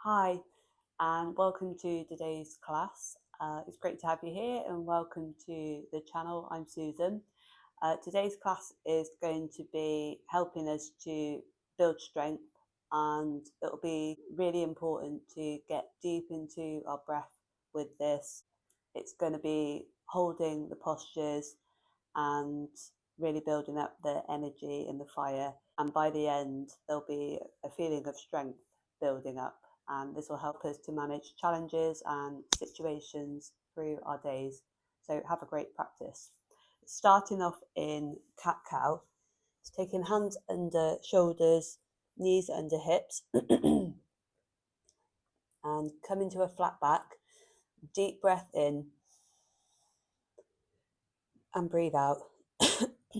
Hi, and welcome to today's class. It's great to have you here and welcome to the channel. I'm Susan. Today's class is going to be helping us to build strength, and it'll be really important to get deep into our breath with this. It's going to be holding the postures and really building up the energy and the fire. And by the end, there'll be a feeling of strength building up. And this will help us to manage challenges and situations through our days. So have a great practice. Starting off in cat cow, it's taking hands under shoulders, knees under hips, and come into a flat back. Deep breath in and breathe out. As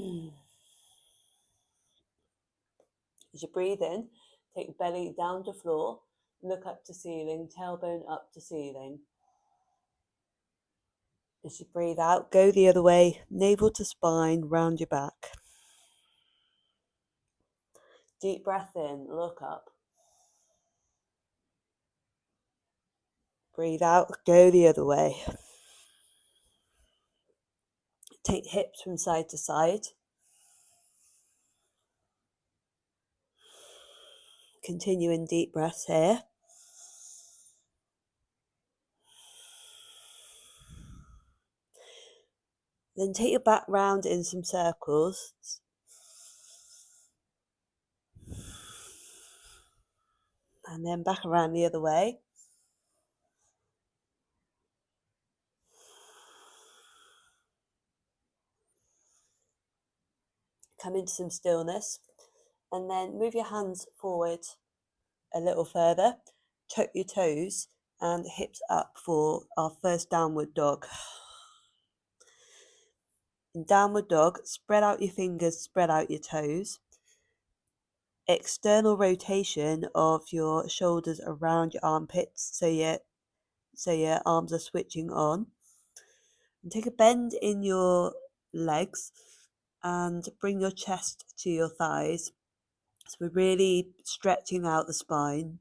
you breathe in, take belly down to floor, look up to ceiling, tailbone up to ceiling. As you breathe out, go the other way, navel to spine, round your back. Deep breath in, look up. Breathe out, go the other way. Take hips from side to side. Continue in deep breaths here. Then take your back round in some circles. And then back around the other way. Come into some stillness. And then move your hands forward a little further. Tuck your toes and hips up for our first downward dog. In downward dog, spread out your fingers, spread out your toes. External rotation of your shoulders around your armpits so your arms are switching on. And take a bend in your legs and bring your chest to your thighs. So we're really stretching out the spine.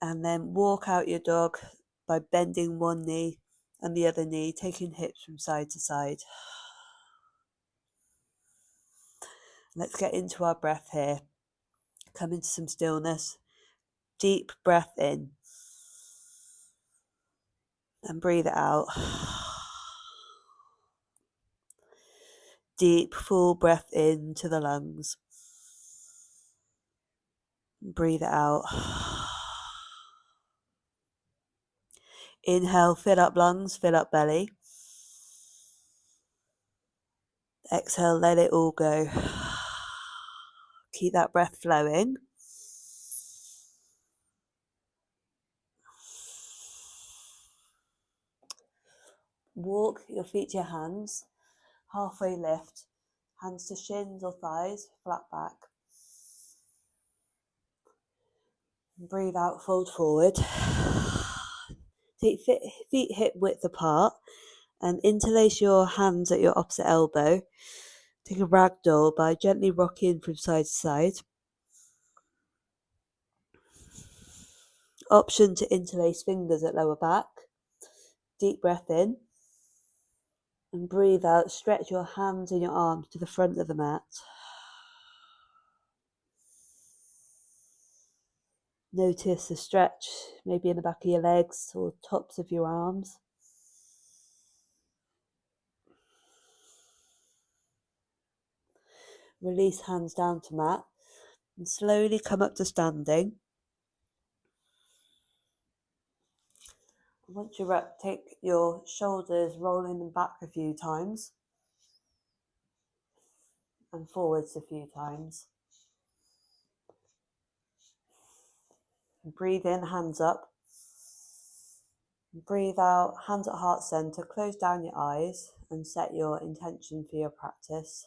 And then walk out your dog by bending one knee and the other knee, taking hips from side to side. Let's get into our breath here. Come into some stillness. Deep breath in. And breathe it out. Deep, full breath into the lungs. Breathe it out. Inhale, fill up lungs, fill up belly. Exhale, let it all go. Keep that breath flowing. Walk your feet to your hands. Halfway lift. Hands to shins or thighs, flat back. Breathe out, fold forward. Take feet hip width apart and interlace your hands at your opposite elbow. Take a ragdoll by gently rocking from side to side. Option to interlace fingers at lower back. Deep breath in. And breathe out, stretch your hands and your arms to the front of the mat. Notice the stretch, maybe in the back of your legs or tops of your arms. Release hands down to mat and slowly come up to standing. Once you're up, take your shoulders, rolling them back a few times and forwards a few times. Breathe in, hands up. Breathe out, hands at heart center. Close down your eyes and set your intention for your practice.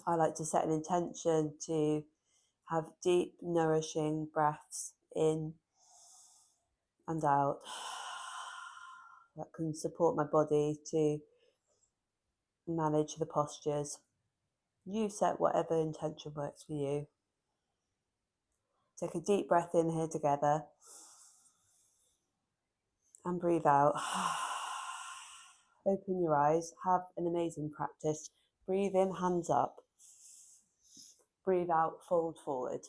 I like to set an intention to have deep, nourishing breaths in and out. that can support my body to manage the postures. You set whatever intention works for you. Take a deep breath in here together and breathe out. Open your eyes, have an amazing practice. Breathe in, hands up. Breathe out, fold forward.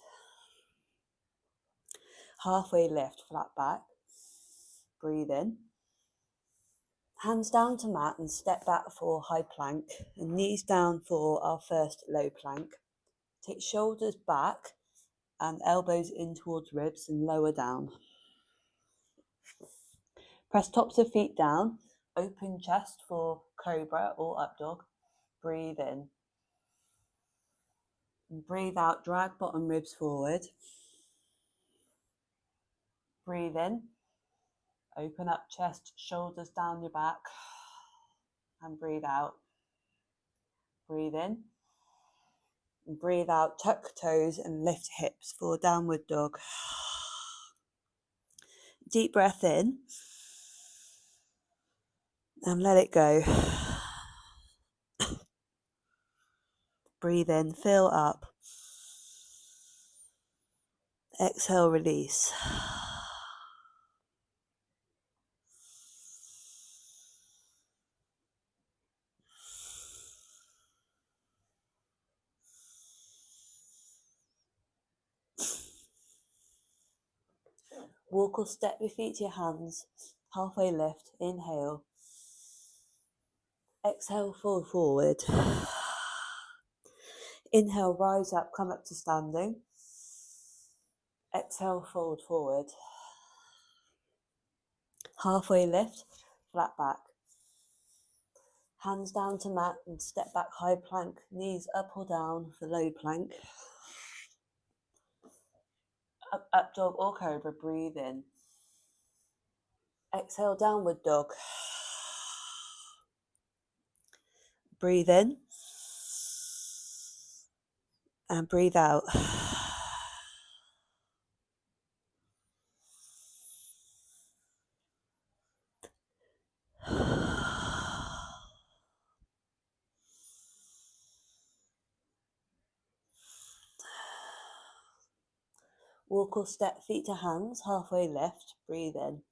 Halfway lift, flat back. Breathe in. Hands down to mat and step back for high plank and knees down for our first low plank. Take shoulders back and elbows in towards ribs and lower down. Press tops of feet down, open chest for cobra or up dog. Breathe in. And breathe out, drag bottom ribs forward. Breathe in. Open up chest, shoulders down your back. And breathe out. Breathe in. And breathe out, tuck toes and lift hips for downward dog. Deep breath in. And let it go. Breathe in, fill up. Exhale, release. Walk or step your feet to your hands. Halfway lift, inhale. Exhale, fall forward. Inhale, rise up, come up to standing. Exhale, fold forward. Halfway lift, flat back. Hands down to mat and step back high plank. Knees up or down for low plank. Up dog or cobra, breathe in. Exhale, downward dog. Breathe in. And breathe out. Walk or step feet to hands, halfway lift, breathe in.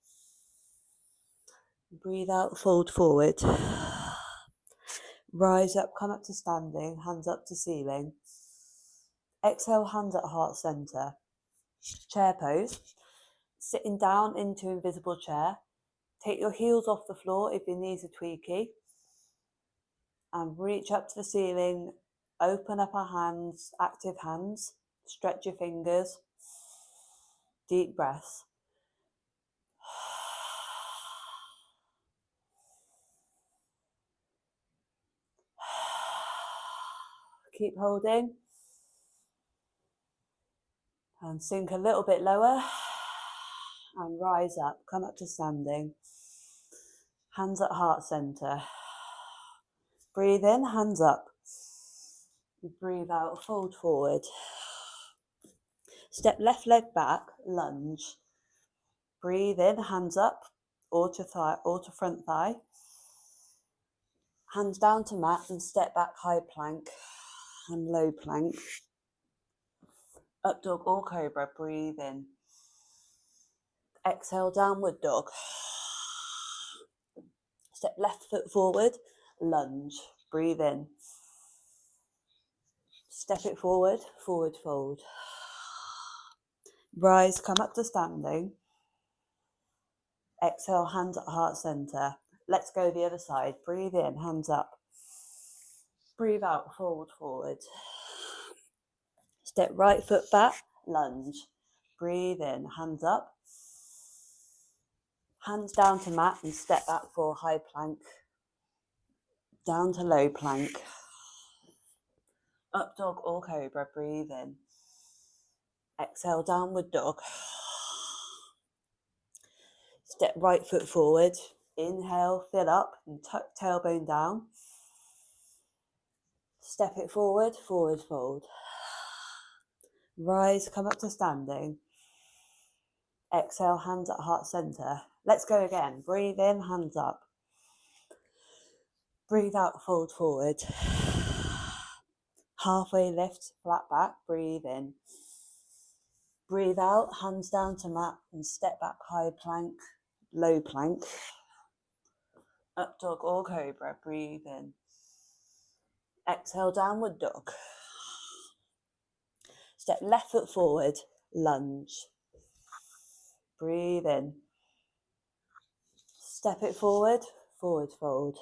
Breathe out, fold forward. Rise up, come up to standing, hands up to ceiling. Exhale, hands at heart center. Chair pose. Sitting down into invisible chair. Take your heels off the floor if your knees are tweaky. And reach up to the ceiling. Open up our hands, active hands. Stretch your fingers. Deep breath. Keep holding. And sink a little bit lower. And rise up, come up to standing. Hands at heart center. Breathe in, hands up. Breathe out, fold forward. Step left leg back, lunge. Breathe in, hands up, or to front thigh. Hands down to mat and step back high plank and low plank. Up dog or cobra, breathe in. Exhale, downward dog. Step left foot forward, lunge. Breathe in. Step it forward, forward fold. Rise, come up to standing. Exhale, hands at heart center. Let's go the other side. Breathe in, hands up. Breathe out, fold forward. Step right foot back, lunge. Breathe in, hands up. Hands down to mat and step back for high plank. Down to low plank. Up dog or cobra, breathe in. Exhale, downward dog. Step right foot forward. Inhale, fill up and tuck tailbone down. Step it forward, forward fold. Rise, come up to standing. Exhale, hands at heart center. Let's go again. Breathe in, hands up. Breathe out, fold forward. Halfway lift, flat back, breathe in. Breathe out, hands down to mat and step back, high plank, low plank. Up dog or cobra, breathe in. Exhale, downward dog. Step left foot forward, lunge. Breathe in. Step it forward, forward fold.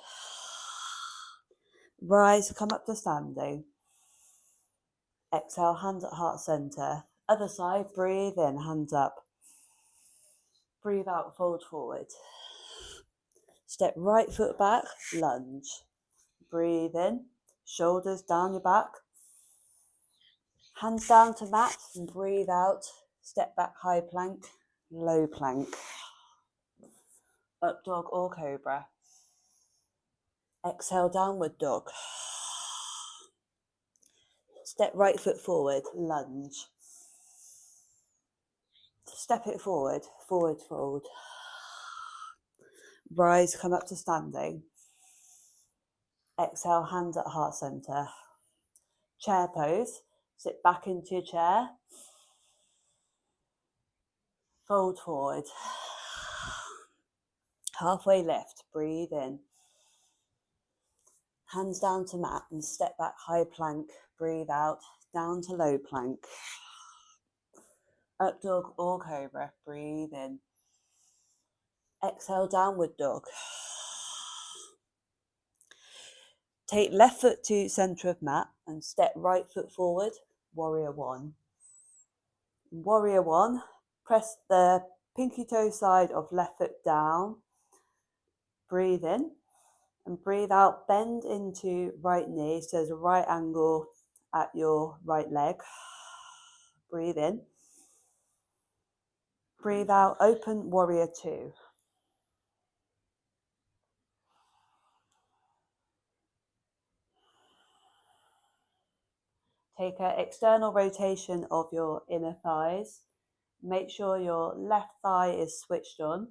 Rise, come up to standing. Exhale, hands at heart center. Other side, breathe in, hands up. Breathe out, fold forward. Step right foot back, lunge. Breathe in, shoulders down your back. Hands down to mat and breathe out. Step back, high plank, low plank. Up dog or cobra. Exhale, downward dog. Step right foot forward, lunge. Step it forward, forward fold. Rise, come up to standing. Exhale, hands at heart center. Chair pose. Sit back into your chair. Fold forward. Halfway lift, breathe in. Hands down to mat and step back, high plank. Breathe out, down to low plank. Up dog or cobra, breathe in. Exhale, downward dog. Take left foot to centre of mat and step right foot forward, warrior one. Warrior one, press the pinky toe side of left foot down. Breathe in and breathe out, bend into right knee, so there's a right angle at your right leg. Breathe in. Breathe out, open warrior two. Take an external rotation of your inner thighs. Make sure your left thigh is switched on.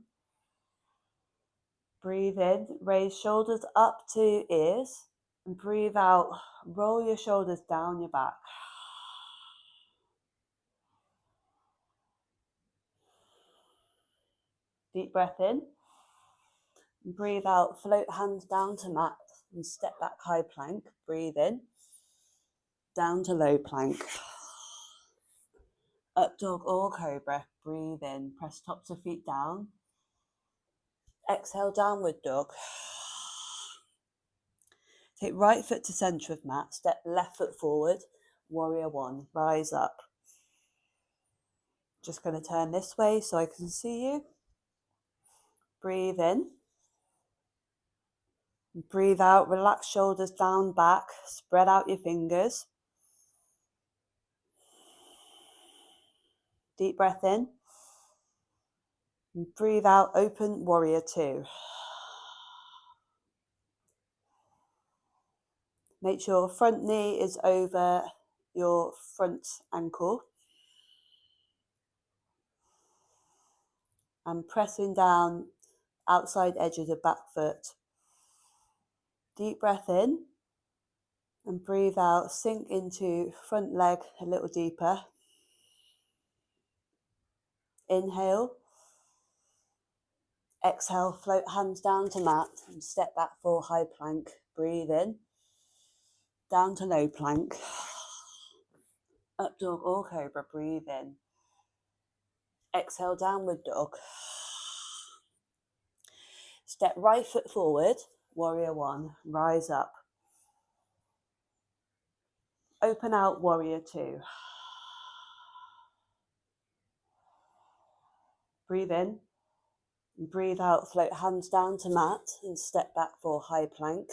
Breathe in, raise shoulders up to ears. And breathe out, roll your shoulders down your back. Deep breath in. And breathe out, float hands down to mat and step back, high plank. Breathe in. Down to low plank. Up dog or cobra. Breathe in. Press tops of feet down. Exhale, downward dog. Take right foot to centre of mat. Step left foot forward. Warrior one. Rise up. Just going to turn this way so I can see you. Breathe in. Breathe out. Relax shoulders down, back. Spread out your fingers. Deep breath in. And breathe out, open warrior two. Make sure front knee is over your front ankle. And pressing down outside edge of the back foot. Deep breath in. And breathe out, sink into front leg a little deeper. Inhale. Exhale, float hands down to mat and step back for high plank. Breathe in. Down to low plank. Up dog or cobra, breathe in. Exhale, downward dog. Step right foot forward, warrior one, rise up. Open out, warrior two. Breathe in. And breathe out, float hands down to mat and step back for high plank.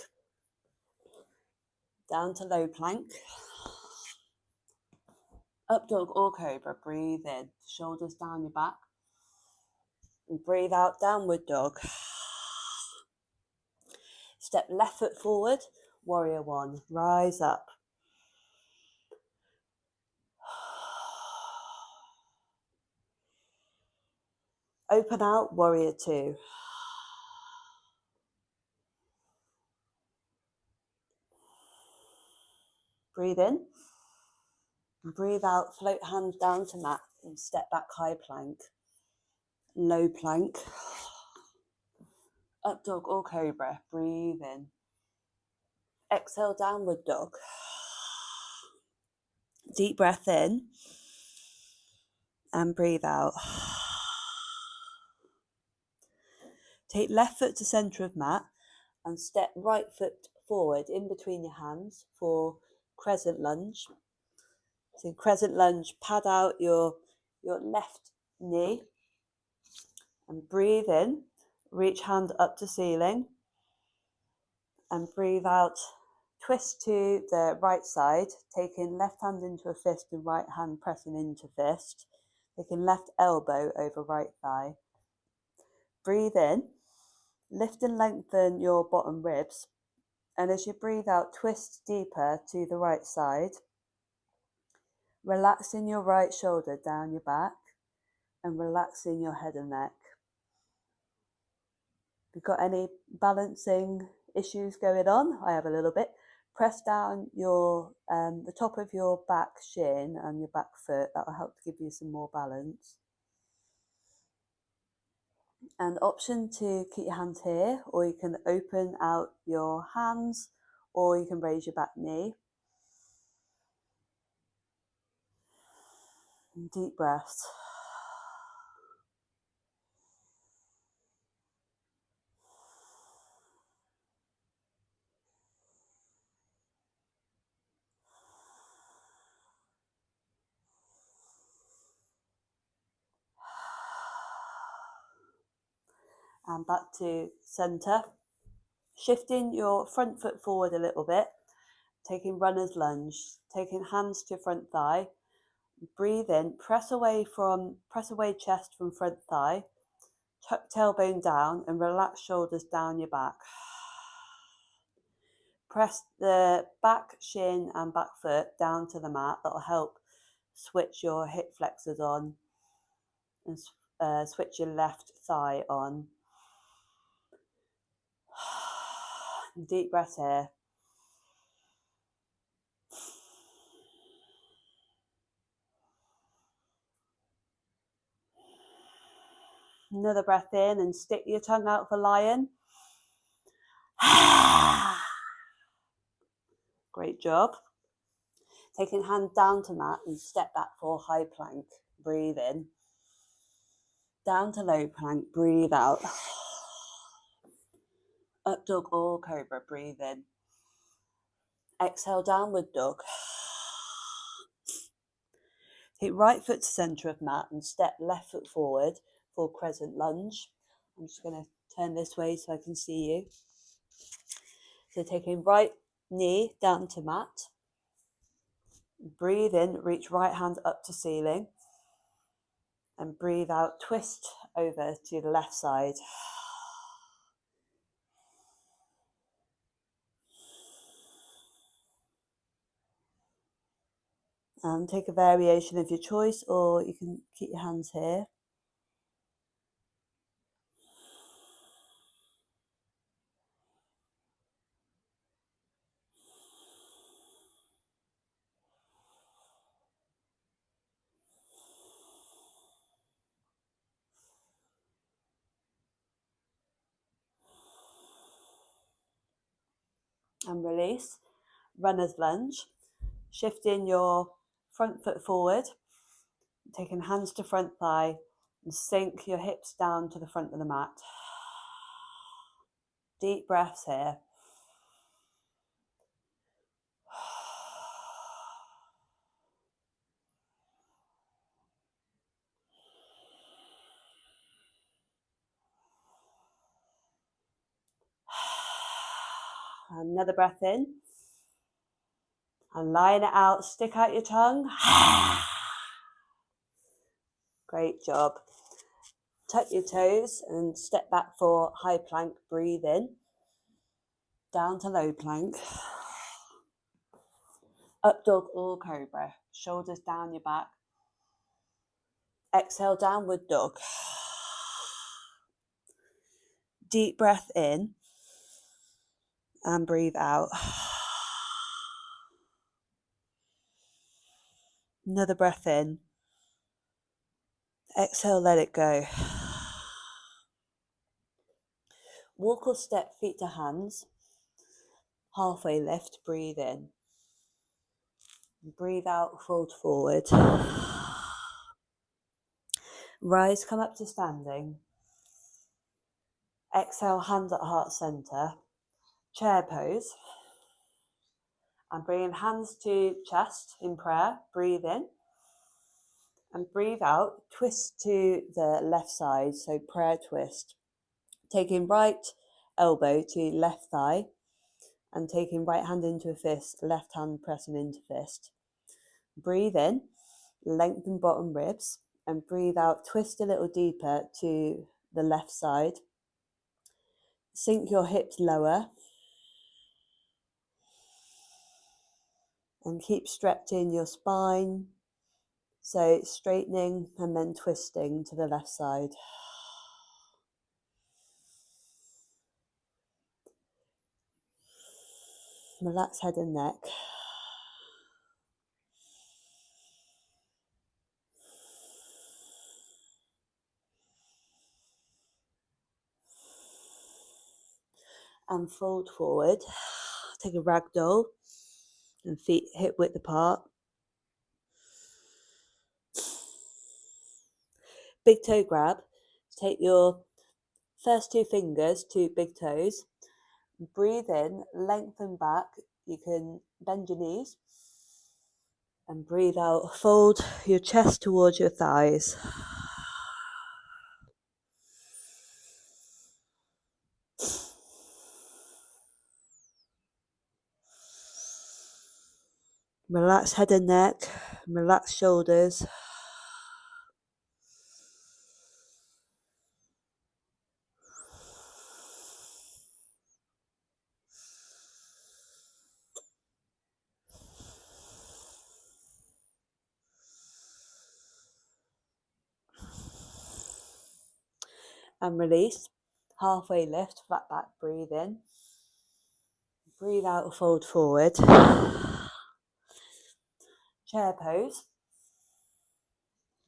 Down to low plank. Up dog or cobra, breathe in. Shoulders down your back. And breathe out, downward dog. Step left foot forward, warrior one, rise up. Open out, warrior two. Breathe in. Breathe out, float hands down to mat and step back high plank. Low plank. Up dog or cobra. Breathe in. Exhale, downward dog. Deep breath in. And breathe out. Take left foot to centre of mat and step right foot forward in between your hands for crescent lunge. So in crescent lunge, pad out your left knee and breathe in. Reach hand up to ceiling and breathe out. Twist to the right side, taking left hand into a fist and right hand pressing into fist. Taking left elbow over right thigh. Breathe in. Lift and lengthen your bottom ribs. And as you breathe out, twist deeper to the right side. Relaxing your right shoulder down your back and relaxing your head and neck. If you've got any balancing issues going on, I have a little bit. Press down your the top of your back shin and your back foot. That will help to give you some more balance. And option to keep your hands here, or you can open out your hands, or you can raise your back knee. And deep breaths. And back to centre. Shifting your front foot forward a little bit, taking runner's lunge, taking hands to front thigh. Breathe in, press away chest from front thigh, tuck tailbone down and relax shoulders down your back. Press the back shin and back foot down to the mat. That'll help switch your hip flexors on and switch your left thigh on. Deep breath here. Another breath in and stick your tongue out for lion. Great job. Taking hand down to mat and step back for high plank. Breathe in. Down to low plank. Breathe out. Up dog or cobra. Breathe in. Exhale, downward dog. Take right foot to centre of mat and step left foot forward for crescent lunge. I'm just going to turn this way so I can see you. So taking right knee down to mat. Breathe in, reach right hand up to ceiling. And breathe out, twist over to the left side. And take a variation of your choice, or you can keep your hands here. And release. Runner's lunge. Shifting your front foot forward. Taking hands to front thigh and sink your hips down to the front of the mat. Deep breaths here. Another breath in. And line it out, stick out your tongue. Great job. Tuck your toes and step back for high plank. Breathe in. Down to low plank. Up dog or cobra. Shoulders down your back. Exhale, downward dog. Deep breath in and breathe out. Another breath in. Exhale, let it go. Walk or step feet to hands. Halfway lift, breathe in. Breathe out, fold forward. Rise, come up to standing. Exhale, hands at heart center. Chair pose. And bringing hands to chest in prayer. Breathe in. And breathe out. Twist to the left side, so prayer twist. Taking right elbow to left thigh. And taking right hand into a fist, left hand pressing into fist. Breathe in, lengthen bottom ribs, and breathe out, twist a little deeper to the left side. Sink your hips lower. And keep stretching your spine. So straightening and then twisting to the left side. Relax head and neck. And fold forward. Take a ragdoll and feet hip width apart. Big toe grab. Take your first two fingers to big toes. Breathe in, lengthen back. You can bend your knees. And breathe out, fold your chest towards your thighs. Relax head and neck, relax shoulders. And release. Halfway lift, flat back, breathe in. Breathe out, fold forward. Chair pose.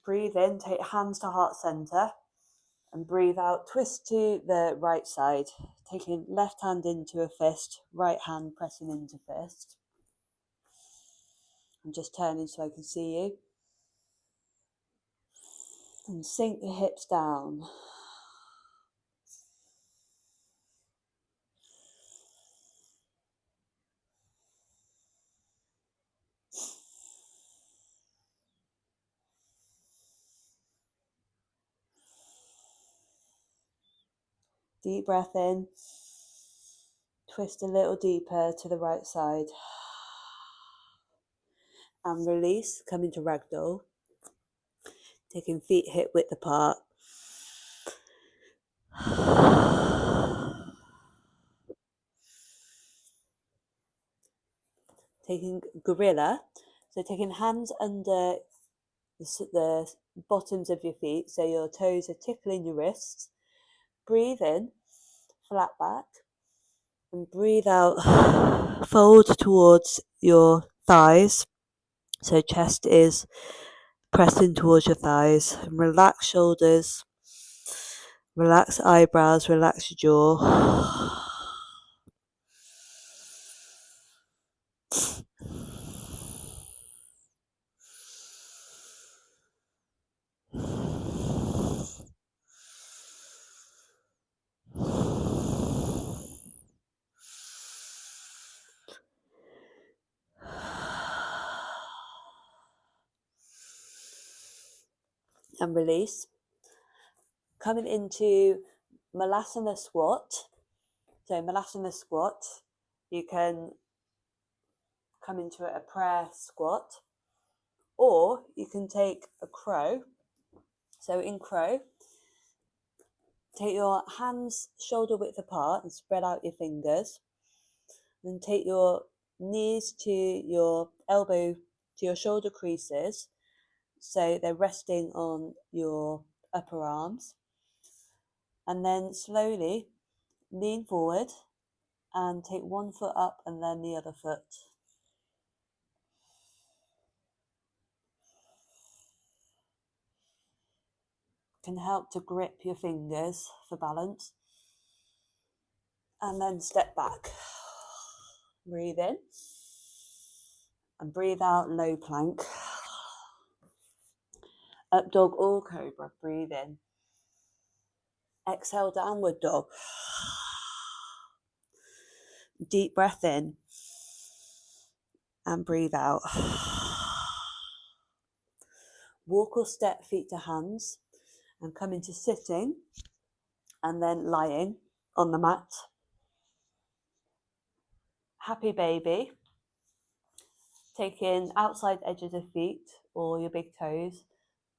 Breathe in, take hands to heart center. And breathe out, twist to the right side. Taking left hand into a fist, right hand pressing into fist. I'm just turning so I can see you. And sink the hips down. Deep breath in. Twist a little deeper to the right side. And release, come into ragdoll. Taking feet hip width apart. Taking gorilla. So taking hands under the bottoms of your feet, so your toes are tickling your wrists. Breathe in, flat back. And breathe out, fold towards your thighs. So chest is pressing towards your thighs. And relax shoulders. Relax eyebrows, relax your jaw. And release. Coming into Malasana squat. So Malasana squat, you can come into a prayer squat, or you can take a crow. So in crow, take your hands shoulder width apart and spread out your fingers. Then take your knees to your elbow, to your shoulder creases. So they're resting on your upper arms. And then slowly lean forward and take one foot up and then the other foot. Can help to grip your fingers for balance. And then step back. Breathe in. And breathe out, low plank. Up dog or cobra, breathe in. Exhale, downward dog. Deep breath in. And breathe out. Walk or step feet to hands and come into sitting and then lying on the mat. Happy baby. Taking outside edges of feet or your big toes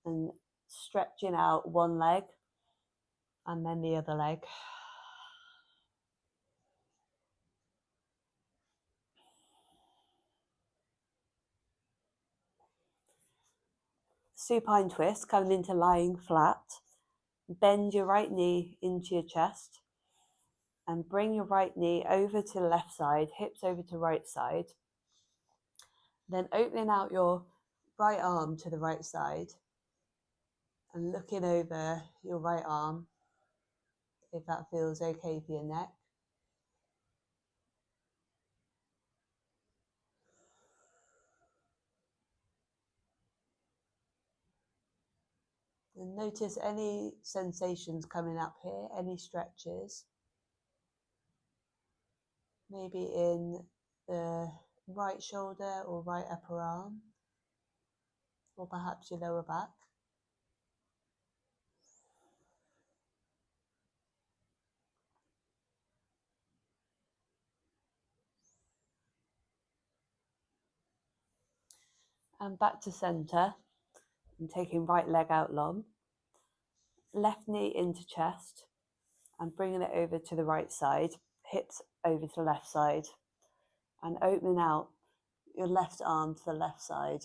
and stretching out one leg and then the other leg. Supine twist, coming into lying flat. Bend your right knee into your chest and bring your right knee over to the left side, hips over to right side. Then opening out your right arm to the right side and looking over your right arm, if that feels okay for your neck. And notice any sensations coming up here, any stretches. Maybe in the right shoulder or right upper arm, or perhaps your lower back. And back to centre, and taking right leg out long. Left knee into chest, and bringing it over to the right side, hips over to the left side, and opening out your left arm to the left side.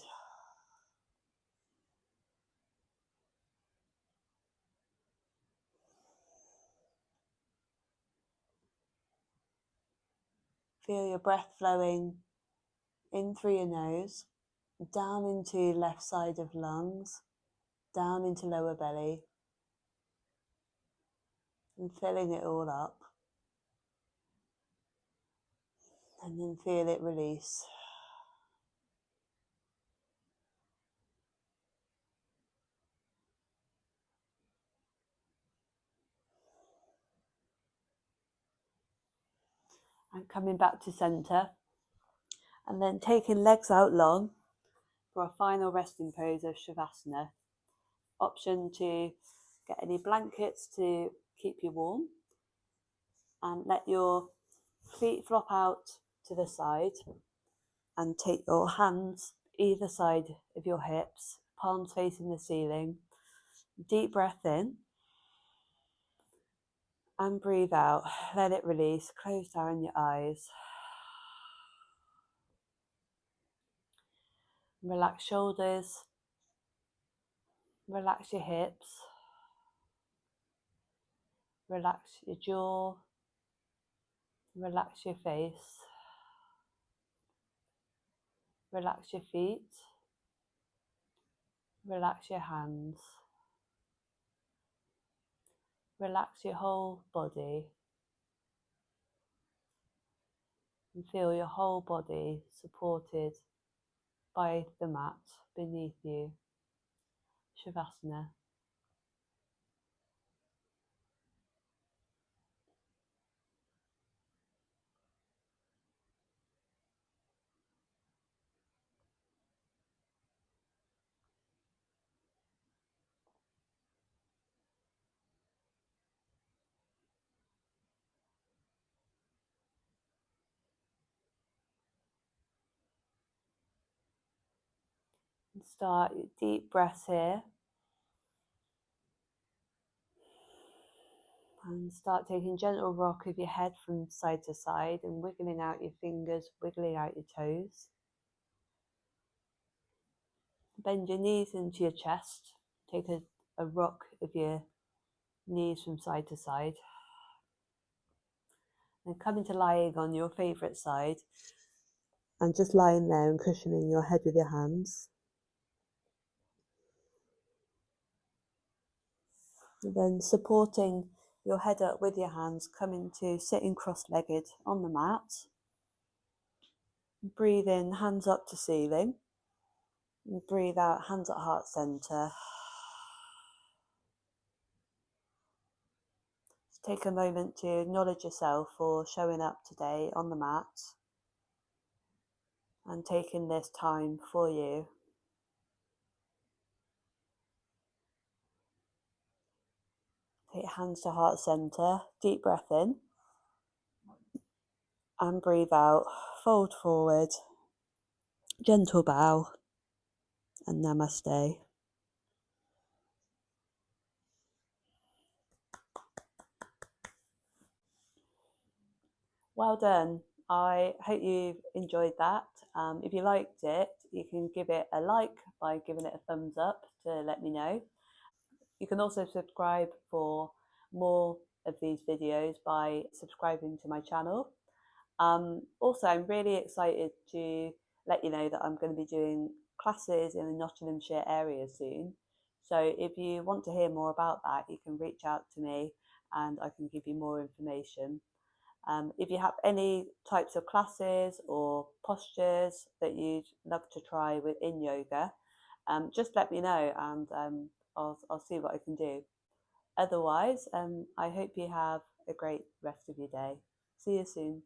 Feel your breath flowing in through your nose, down into left side of lungs, down into lower belly, and filling it all up. And then feel it release. And coming back to centre. And then taking legs out long for a final resting pose of Shavasana. Option to get any blankets to keep you warm. And let your feet flop out to the side. And take your hands either side of your hips, palms facing the ceiling. Deep breath in. And breathe out. Let it release. Close down your eyes. Relax shoulders. Relax your hips. Relax your jaw. Relax your face. Relax your feet. Relax your hands. Relax your whole body. And feel your whole body supported by the mat beneath you. Shavasana. And start your deep breaths here. And start taking gentle rock of your head from side to side and wiggling out your fingers, wiggling out your toes. Bend your knees into your chest. Take a rock of your knees from side to side. And come into lying on your favourite side and just lying there and cushioning your head with your hands. And then supporting your head up with your hands, coming to sitting cross-legged on the mat. Breathe in, hands up to ceiling. And breathe out, hands at heart center. Just take a moment to acknowledge yourself for showing up today on the mat and taking this time for you. Take hands to heart center, deep breath in. And breathe out, fold forward, gentle bow, and namaste. Well done. I hope you enjoyed that. If you liked it, you can give it a like by giving it a thumbs up to let me know. You can also subscribe for more of these videos by subscribing to my channel. Also, I'm really excited to let you know that I'm going to be doing classes in the Nottinghamshire area soon. So if you want to hear more about that, you can reach out to me and I can give you more information. If you have any types of classes or postures that you'd love to try within yoga, just let me know and I'll see what I can do. Otherwise, I hope you have a great rest of your day. See you soon.